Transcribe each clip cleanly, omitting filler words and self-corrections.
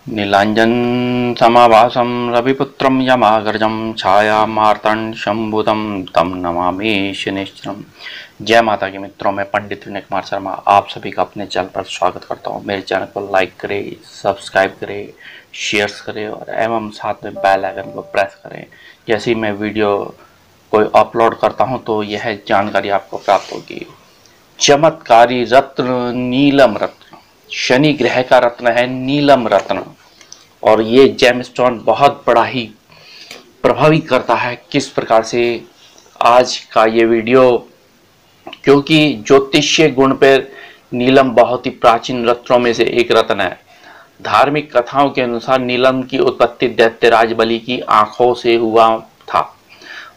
नीलांजन समाभासं रविपुत्रं यमाग्रजं छायामार्तंड शंभुदं तम नमामि शनिश्चरम्। जय माता के मित्रों, मैं पंडित विनय कुमार शर्मा आप सभी का अपने चैनल पर स्वागत करता हूं। मेरे चैनल को लाइक करें, सब्सक्राइब करें, शेयर्स करें और एवं साथ में बेल आइकन को प्रेस करें। जैसे ही मैं वीडियो कोई अपलोड करता हूं तो यह जानकारी आपको प्राप्त होगी। चमत्कारी रत्न नीलम रत्न, शनि ग्रह का रत्न है नीलम रत्न, और ये जेमस्टोन बहुत बड़ा ही प्रभावित करता है। किस प्रकार से आज का ये वीडियो, क्योंकि ज्योतिषीय गुण पर नीलम बहुत ही प्राचीन रत्नों में से एक रत्न है। धार्मिक कथाओं के अनुसार नीलम की उत्पत्ति दैत्यराज बलि की आंखों से हुआ था,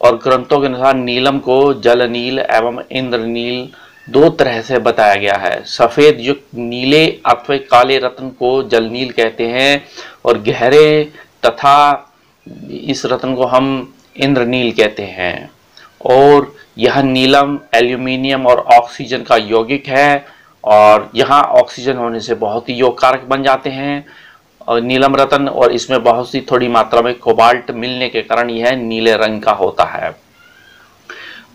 और ग्रंथों के अनुसार नीलम को जल नील एवं इंद्रनील दो तरह से बताया गया है। सफेद युक्त नीले अथवा काले रत्न को जल नील कहते हैं, और गहरे तथा इस रत्न को हम इंद्रनील कहते हैं। और यह नीलम एल्यूमिनियम और ऑक्सीजन का यौगिक है, और यहाँ ऑक्सीजन होने से बहुत ही योग कारक बन जाते हैं और नीलम रत्न, और इसमें बहुत सी थोड़ी मात्रा में कोबाल्ट मिलने के कारण यह नीले रंग का होता है।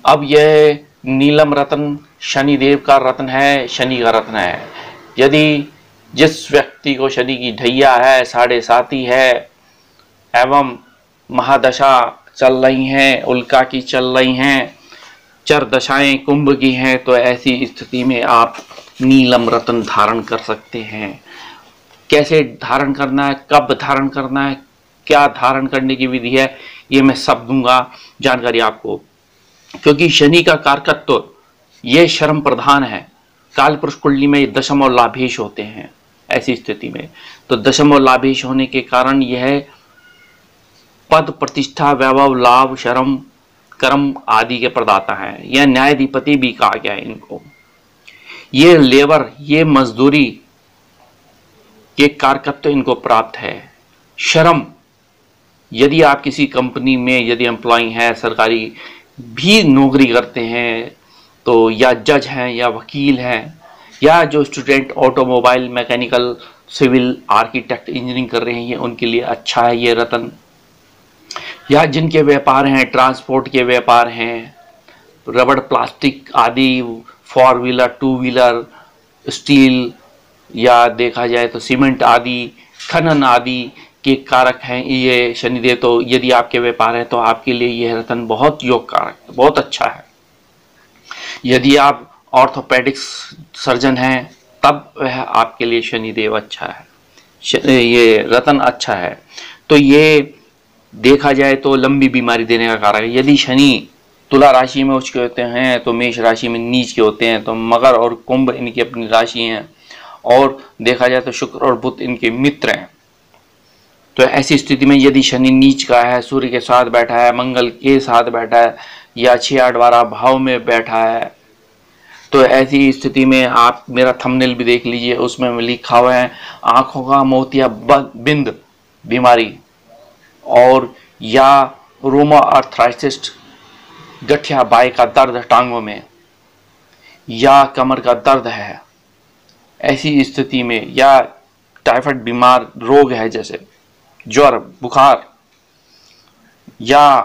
अब यह नीलम रत्न शनिदेव का रत्न है, शनि का रत्न है। यदि जिस व्यक्ति को शनि की ढैया है, साढ़े साती है एवं महादशा चल रही हैं, उल्का की चल रही हैं, चर दशाएं कुंभ की हैं, तो ऐसी स्थिति में आप नीलम रत्न धारण कर सकते हैं। कैसे धारण करना है, कब धारण करना है, क्या धारण करने की विधि है, ये मैं सब दूंगा जानकारी आपको। क्योंकि शनि का कारकत्व ये शर्म प्रधान है। काल पुरुष कुंडली में दशम और लाभेश होते हैं। ऐसी स्थिति में तो दशम और लाभेश होने के कारण यह पद प्रतिष्ठा वैभव लाभ शर्म कर्म आदि के प्रदाता है। यह न्यायाधिपति भी कहा गया है इनको। ये लेबर, ये मजदूरी के कारकत्व इनको प्राप्त है। शर्म, यदि आप किसी कंपनी में यदि एम्प्लॉय हैं, सरकारी भी नौकरी करते हैं, तो या जज हैं या वकील हैं, या जो student automobile mechanical civil architect engineering कर रहे हैं, उनके लिए अच्छा है ये रत्न। या जिनके व्यापार हैं, ट्रांसपोर्ट के व्यापार हैं, रबड़ प्लास्टिक आदि, four wheeler two wheeler, steel, या देखा जाए तो सीमेंट आदि, खनन आदि के कारक हैं ये शनिदेव। तो यदि आपके व्यापार है तो आपके लिए यह रत्न बहुत योग कारक, बहुत अच्छा है। यदि आप ऑर्थोपेडिक्स सर्जन हैं तब वह आपके लिए शनिदेव अच्छा है, ये रत्न अच्छा है। तो ये देखा जाए तो लंबी बीमारी देने का कारक है। यदि शनि तुला राशि में उच्च के होते हैं तो मेष राशि में नीच के होते हैं, तो मकर और कुंभ इनकी अपनी राशि हैं, और देखा जाए तो शुक्र और बुध इनके मित्र हैं। तो ऐसी स्थिति में यदि शनि नीच का है, सूर्य के साथ बैठा है, मंगल के साथ बैठा है, या 6 12 भाव में बैठा है, तो ऐसी स्थिति में आप मेरा थंबनेल भी देख लीजिए, उसमें लिखा हुआ है आंखों का मोतिया बिंद बीमारी, और या रोमा आर्थराइटिस, गठिया बाय का दर्द टांगों में, या कमर का दर्द है, ऐसी स्थिति में, या टाइफाइड बीमार रोग है जैसे ज्वर बुखार या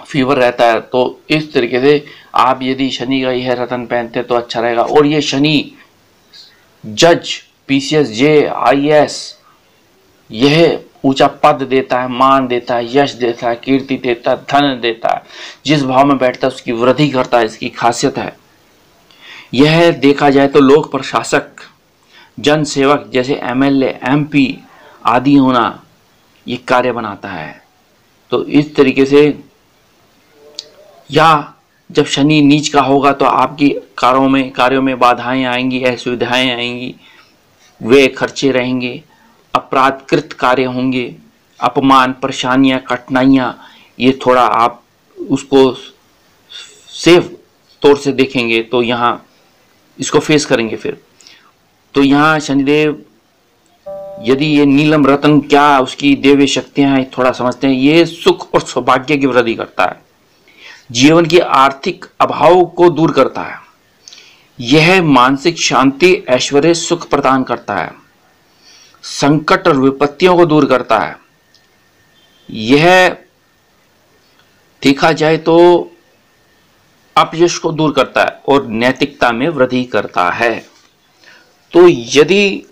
फीवर रहता है, तो इस तरीके से आप यदि शनि का यह रत्न पहनते तो अच्छा रहेगा। और ये शनि जज, पीसीएस, जे, आईएएस, यह ऊंचा पद देता है, मान देता है, यश देता है, कीर्ति देता है, धन देता है। जिस भाव में बैठता है उसकी वृद्धि करता है, इसकी खासियत है। यह देखा जाए तो लोक प्रशासक, जन सेवक जैसे एमएलए, एमपी आदि होना ये कार्य बनाता है। तो इस तरीके से, या जब शनि नीच का होगा तो आपकी कार्यों में बाधाएं आएंगी, असुविधाएं आएंगी, वे खर्चे रहेंगे, अपराधकृत कार्य होंगे, अपमान, परेशानियां, कठिनाइयां, ये थोड़ा आप उसको सेफ तौर से देखेंगे तो यहाँ इसको फेस करेंगे। फिर तो यहाँ शनिदेव, यदि ये नीलम रत्न क्या उसकी दिव्य शक्तियां हैं थोड़ा समझते हैं। ये सुख और सौभाग्य की वृद्धि करता है, जीवन की आर्थिक अभाव को दूर करता है, यह मानसिक शांति, ऐश्वर्य, सुख प्रदान करता है, संकट और विपत्तियों को दूर करता है। यह देखा जाए तो अपयश को दूर करता है और नैतिकता में वृद्धि करता है। तो यदि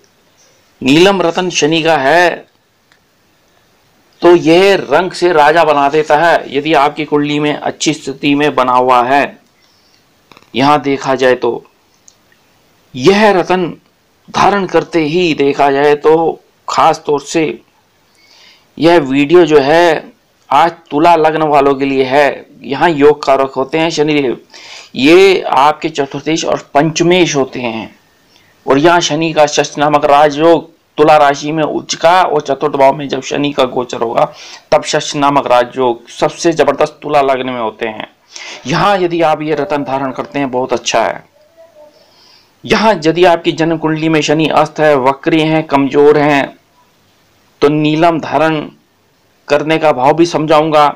नीलम रतन शनि का है तो यह रंग से राजा बना देता है। यदि आपकी कुंडली में अच्छी स्थिति में बना हुआ है, यहां देखा जाए तो यह रतन धारण करते ही देखा जाए तो खास तौर से यह वीडियो जो है आज तुला लग्न वालों के लिए है। यहाँ योग कारक होते हैं शनिदेव, ये आपके चतुर्थेश और पंचमेश होते हैं। और यहाँ शनि का षष्ठ नामक राजयोग तुला राशि में उच्च का और चतुर्थ भाव में जब शनि का गोचर होगा तब षष्ठ नामक राजयोग सबसे जबरदस्त तुला लग्न में होते हैं। यहाँ यदि आप ये रतन धारण करते हैं बहुत अच्छा है। यहाँ यदि आपकी जन्म कुंडली में शनि अस्त है, वक्री हैं, कमजोर हैं, तो नीलम धारण करने का भाव भी समझाऊंगा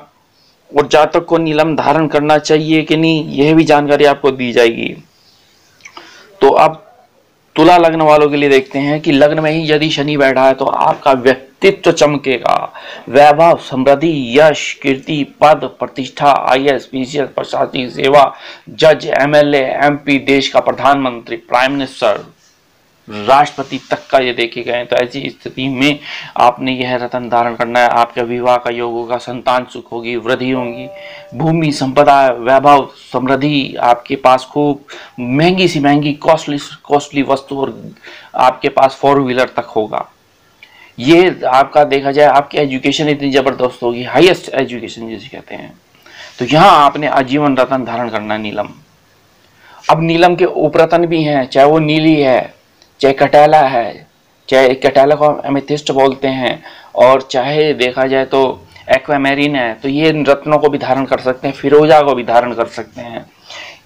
और जातक को नीलम धारण करना चाहिए कि नहीं यह भी जानकारी आपको दी जाएगी। तो अब तुला लग्न वालों के लिए देखते हैं कि लग्न में ही यदि शनि बैठा है तो आपका व्यक्तित्व चमकेगा। वैभव, समृद्धि, यश, कीर्ति, पद, प्रतिष्ठा, IAS, PCS, प्रशासनिक सेवा, जज, MLA, MP, देश का प्रधानमंत्री, प्राइम मिनिस्टर, राष्ट्रपति तक का ये देखे गए। तो ऐसी स्थिति में आपने यह रतन धारण करना है। आपका विवाह का योग होगा, संतान सुख होगी, वृद्धि होगी, भूमि संपदा, वैभव, समृद्धि, आपके पास खूब महंगी सी महंगी कॉस्टली वस्तु और आपके पास 4 व्हीलर तक होगा। ये आपका देखा जाए आपकी एजुकेशन इतनी जबरदस्त होगी, हाईएस्ट एजुकेशन जिसे कहते हैं। तो यहाँ आपने आजीवन रतन धारण करना है नीलम। अब नीलम के उपरतन भी हैं, चाहे वो नीली है, चाहे कटाला है, चाहे कटाला को एमेथिस्ट बोलते हैं, और चाहे देखा जाए तो एक्वामेरिन है, तो ये रत्नों को भी धारण कर सकते हैं, फिरोजा को भी धारण कर सकते हैं।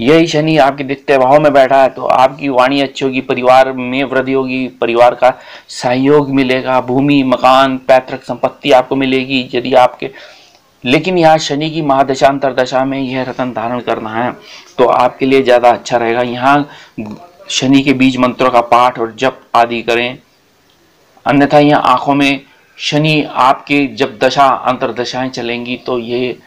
यही शनि आपके द्वितीय भाव में बैठा है तो आपकी वाणी अच्छी होगी, परिवार में वृद्धि होगी, परिवार का सहयोग मिलेगा, भूमि, मकान, पैतृक संपत्ति आपको मिलेगी यदि आपके। लेकिन यहाँ शनि की महादशा अंतरदशा में यह रतन धारण करना है तो आपके लिए ज्यादा अच्छा रहेगा। यहाँ शनि के बीज मंत्रों का पाठ और जप आदि करें, अन्यथा यहाँ आंखों में शनि आपके जब दशा अंतरदशाएं चलेंगी तो ये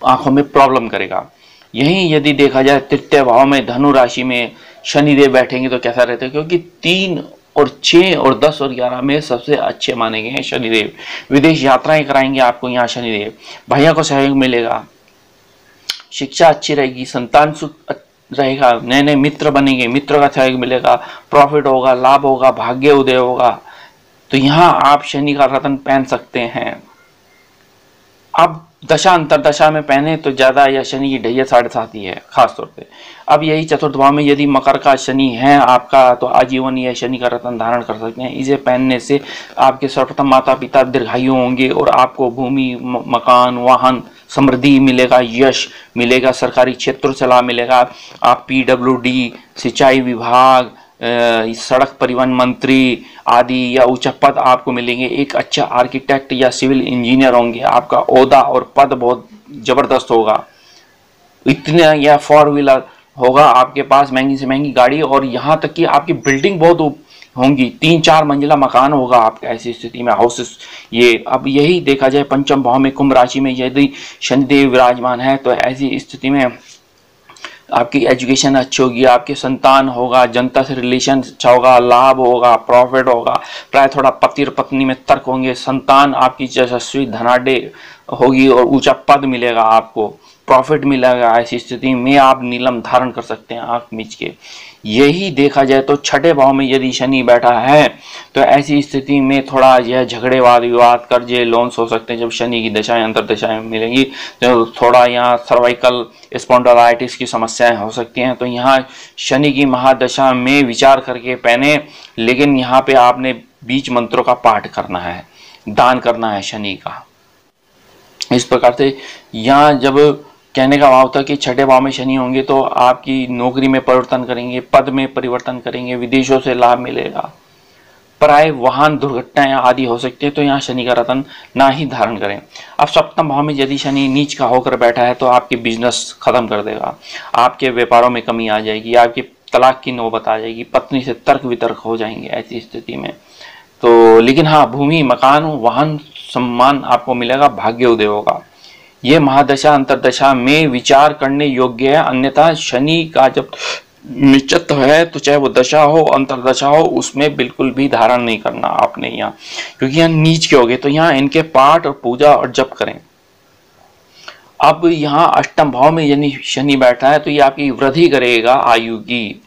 आंखों में प्रॉब्लम करेगा। यही यदि देखा जाए तृतीय भाव में धनु राशि में शनिदेव बैठेंगे तो कैसा रहता है, क्योंकि 3 और 6 और 10 और 11 में सबसे अच्छे माने गए हैं शनिदेव। विदेश यात्राएं कराएंगे आपको यहाँ शनिदेव, भैया को सहयोग मिलेगा, शिक्षा अच्छी रहेगी, संतान सुख रहेगा, नए नए मित्र बनेंगे, मित्र का सहयोग मिलेगा, प्रॉफिट होगा, लाभ होगा, भाग्य उदय होगा। तो यहाँ आप शनि का रतन पहन सकते हैं। अब दशा अंतरदशा में पहने तो ज्यादा, या शनि की ढैया 7.5 ही है खास तौर पे। अब यही चतुर्थ भाव में यदि मकर का शनि है आपका तो आजीवन यह शनि का रतन धारण कर सकते हैं। इसे पहनने से आपके सर्वप्रथम माता पिता दीर्घायु होंगे और आपको भूमि, मकान, वाहन, समृद्धि मिलेगा, यश मिलेगा, सरकारी क्षेत्र से लाभ मिलेगा। आप PWD, सिंचाई विभाग, सड़क परिवहन मंत्री आदि या उच्च पद आपको मिलेंगे। एक अच्छा आर्किटेक्ट या सिविल इंजीनियर होंगे, आपका ओहदा और पद बहुत जबरदस्त होगा। इतना या 4 व्हीलर होगा आपके पास, महंगी से महंगी गाड़ी, और यहाँ तक कि आपकी बिल्डिंग बहुत होंगी, 3-4 मंजिला मकान होगा आपका ऐसी स्थिति में, हाउसेस। ये अब यही देखा जाए पंचम भाव में कुंभ राशि में यदि शनिदेव विराजमान है तो ऐसी स्थिति में आपकी एजुकेशन अच्छी होगी, आपके संतान होगा, जनता से रिलेशन अच्छा होगा, लाभ होगा, प्रॉफिट होगा, प्राय थोड़ा पति और पत्नी में तर्क होंगे, संतान आपकी यशस्वी धनाढ़ होगी और ऊंचा पद मिलेगा, आपको प्रॉफिट मिलेगा। ऐसी स्थिति में आप नीलम धारण कर सकते हैं आंख मीच के। यही देखा जाए तो छठे भाव में यदि शनि बैठा है तो ऐसी स्थिति में थोड़ा यह झगड़े, वाद विवाद, कर्जे, लोन्स हो सकते हैं। जब शनि की दशाएं अंतरदशाएं मिलेंगी तो थोड़ा यहाँ सर्वाइकल स्पॉन्डिलाइटिस की समस्याएं हो सकती हैं। तो यहाँ शनि की महादशा में विचार करके पहने, लेकिन यहाँ पे आपने बीज मंत्रों का पाठ करना है, दान करना है शनि का। इस प्रकार से यहाँ जब कहने का भाव था कि छठे भाव में शनि होंगे तो आपकी नौकरी में परिवर्तन करेंगे, पद में परिवर्तन करेंगे, विदेशों से लाभ मिलेगा, प्राय वाहन दुर्घटनाएं आदि हो सकती है। तो यहाँ शनि का रतन ना ही धारण करें। अब सप्तम भाव में यदि शनि नीच का होकर बैठा है तो आपके बिजनेस खत्म कर देगा, आपके व्यापारों में कमी आ जाएगी, आपकी तलाक की नौबत आ जाएगी, पत्नी से तर्क वितर्क हो जाएंगे ऐसी स्थिति में। तो लेकिन हाँ, भूमि, मकान, वाहन, सम्मान आपको मिलेगा, भाग्य उदय होगा। ये महादशा अंतरदशा में विचार करने योग्य है। अन्यथा शनि का जब निश्चित है तो चाहे वो दशा हो अंतरदशा हो, उसमें बिल्कुल भी धारण नहीं करना आपने यहाँ, क्योंकि यहाँ नीच के हो गए। तो यहाँ इनके पाठ और पूजा और जप करें। अब यहाँ अष्टम भाव में यानी शनि बैठा है तो ये आपकी वृद्धि करेगा, आयु की,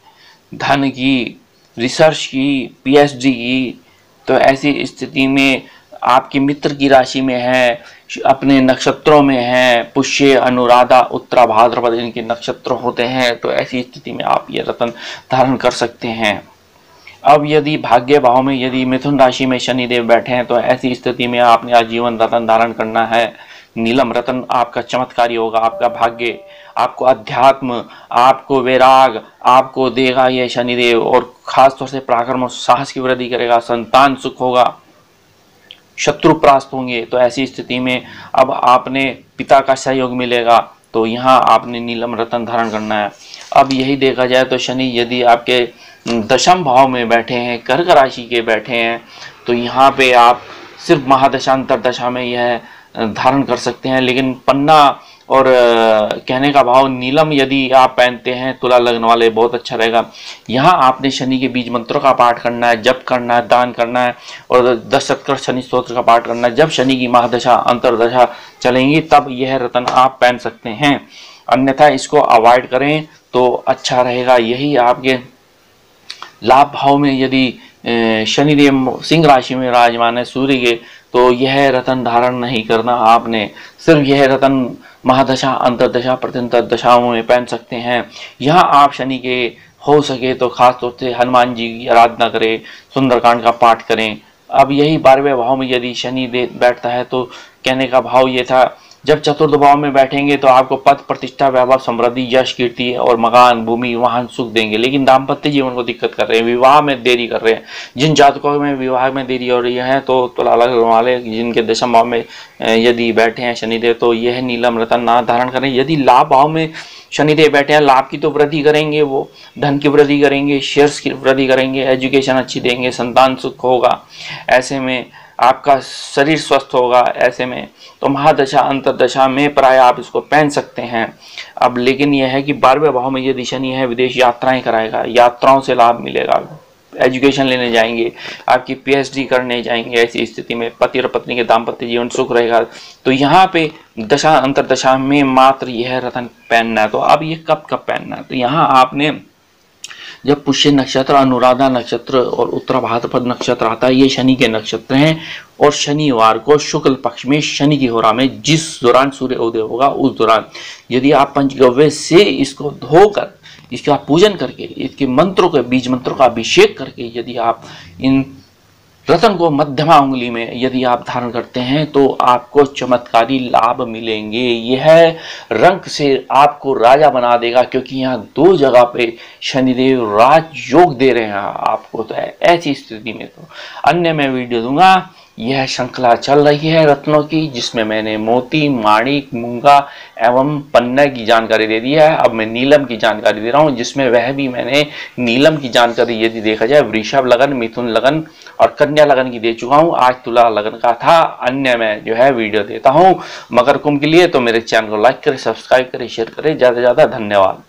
धन की, रिसर्च की, पीएचडी की। तो ऐसी स्थिति में आपकी मित्र की राशि में है, अपने नक्षत्रों में है, पुष्य, अनुराधा, उत्तरा, भाद्रपद इनके नक्षत्र होते हैं, तो ऐसी स्थिति में आप ये रत्न धारण कर सकते हैं। अब यदि भाग्य भाव में यदि मिथुन राशि में शनिदेव बैठे हैं तो ऐसी स्थिति में आपने आजीवन रत्न धारण करना है। नीलम रत्न आपका चमत्कारी होगा, आपका भाग्य, आपको अध्यात्म, आपको वैराग आपको देगा ये शनिदेव, और खासतौर से पराक्रम और साहस की वृद्धि करेगा, संतान सुख होगा, शत्रु परास्त होंगे। तो ऐसी स्थिति में अब आपने पिता का सहयोग मिलेगा, तो यहाँ आपने नीलम रत्न धारण करना है। अब यही देखा जाए तो शनि यदि आपके दशम भाव में बैठे हैं, कर्क राशि के बैठे हैं, तो यहाँ पे आप सिर्फ महादशांतर दशा में यह धारण कर सकते हैं। लेकिन पन्ना और कहने का भाव नीलम यदि आप पहनते हैं तुला लग्न वाले, बहुत अच्छा रहेगा। यहाँ आपने शनि के बीज मंत्रों का पाठ करना है, जप करना है, दान करना है, और 10 शतकर शनि स्तोत्र का पाठ करना है। जब शनि की महादशा अंतरदशा चलेंगी तब यह रत्न आप पहन सकते हैं, अन्यथा इसको अवॉइड करें तो अच्छा रहेगा। यही आपके लाभ भाव में यदि शनिदेव सिंह राशि में विराजमान है सूर्य के, तो यह रत्न धारण नहीं करना आपने, सिर्फ यह रत्न महादशा अंतरदशा प्रत्यंतर दशाओं में पहन सकते हैं। यहाँ आप शनि के हो सके तो खास तौर से हनुमान जी की आराधना करें, सुंदरकांड का पाठ करें। अब यही 12वें भाव में यदि शनि बैठता है तो कहने का भाव ये था, जब चतुर्थ भाव में बैठेंगे तो आपको पद, प्रतिष्ठा, वैभव, समृद्धि, यश, कीर्ति और मकान, भूमि, वाहन, सुख देंगे। लेकिन दाम्पत्य जीवन को दिक्कत कर रहे हैं, विवाह में देरी कर रहे हैं। जिन जातकों में विवाह में देरी हो रही है तो तुला लग्न वाले जिनके दशम भाव में यदि बैठे हैं शनिदेव, तो यह नीलम रत्न ना धारण करें। यदि लाभ भाव में शनिदेव बैठे हैं, लाभ की तो वृद्धि करेंगे, वो धन की वृद्धि करेंगे, शेयर्स की वृद्धि करेंगे, एजुकेशन अच्छी देंगे, संतान सुख होगा, ऐसे में आपका शरीर स्वस्थ होगा। ऐसे में तो महादशा अंतरदशा में प्राय आप इसको पहन सकते हैं। अब लेकिन यह है कि 12वें भाव में यदि शनि है, विदेश यात्राएं कराएगा, यात्राओं से लाभ मिलेगा, एजुकेशन लेने जाएंगे, आपकी पीएचडी करने जाएंगे। ऐसी स्थिति में पति और पत्नी के दाम्पत्य जीवन सुख रहेगा। तो यहाँ पे दशा अंतरदशा में मात्र यह रत्न पहनना है। तो अब ये कब कब पहनना है, तो यहाँ आपने जब पुष्य नक्षत्र, अनुराधा नक्षत्र और उत्तरा भाद्रपद नक्षत्र आता है, ये शनि के नक्षत्र हैं, और शनिवार को शुक्ल पक्ष में शनि की होरा में जिस दौरान सूर्य उदय होगा उस दौरान यदि आप पंचगव्य से इसको धोकर, इसका पूजन करके, इसके मंत्रों के बीज मंत्रों का अभिषेक करके यदि आप इन रत्न को मध्यमा उंगली में यदि आप धारण करते हैं तो आपको चमत्कारी लाभ मिलेंगे। यह रंग से आपको राजा बना देगा, क्योंकि यहाँ 2 जगह पे शनिदेव राज योग दे रहे हैं आपको। तो ऐसी स्थिति में तो अन्य मैं वीडियो दूंगा। यह श्रृंखला चल रही है रत्नों की, जिसमें मैंने मोती, माणिक, मूंगा एवं पन्ना की जानकारी दे दी है। अब मैं नीलम की जानकारी दे रहा हूँ, जिसमें वह भी मैंने नीलम की जानकारी यदि देखा जाए वृषभ लगन, मिथुन लगन और कन्या लगन की दे चुका हूँ। आज तुला लगन का था, अन्य मैं जो है वीडियो देता हूँ मकर कुंभ के लिए। तो मेरे चैनल को लाइक करें, सब्सक्राइब करें, शेयर करें। ज़्यादा से ज़्यादा धन्यवाद।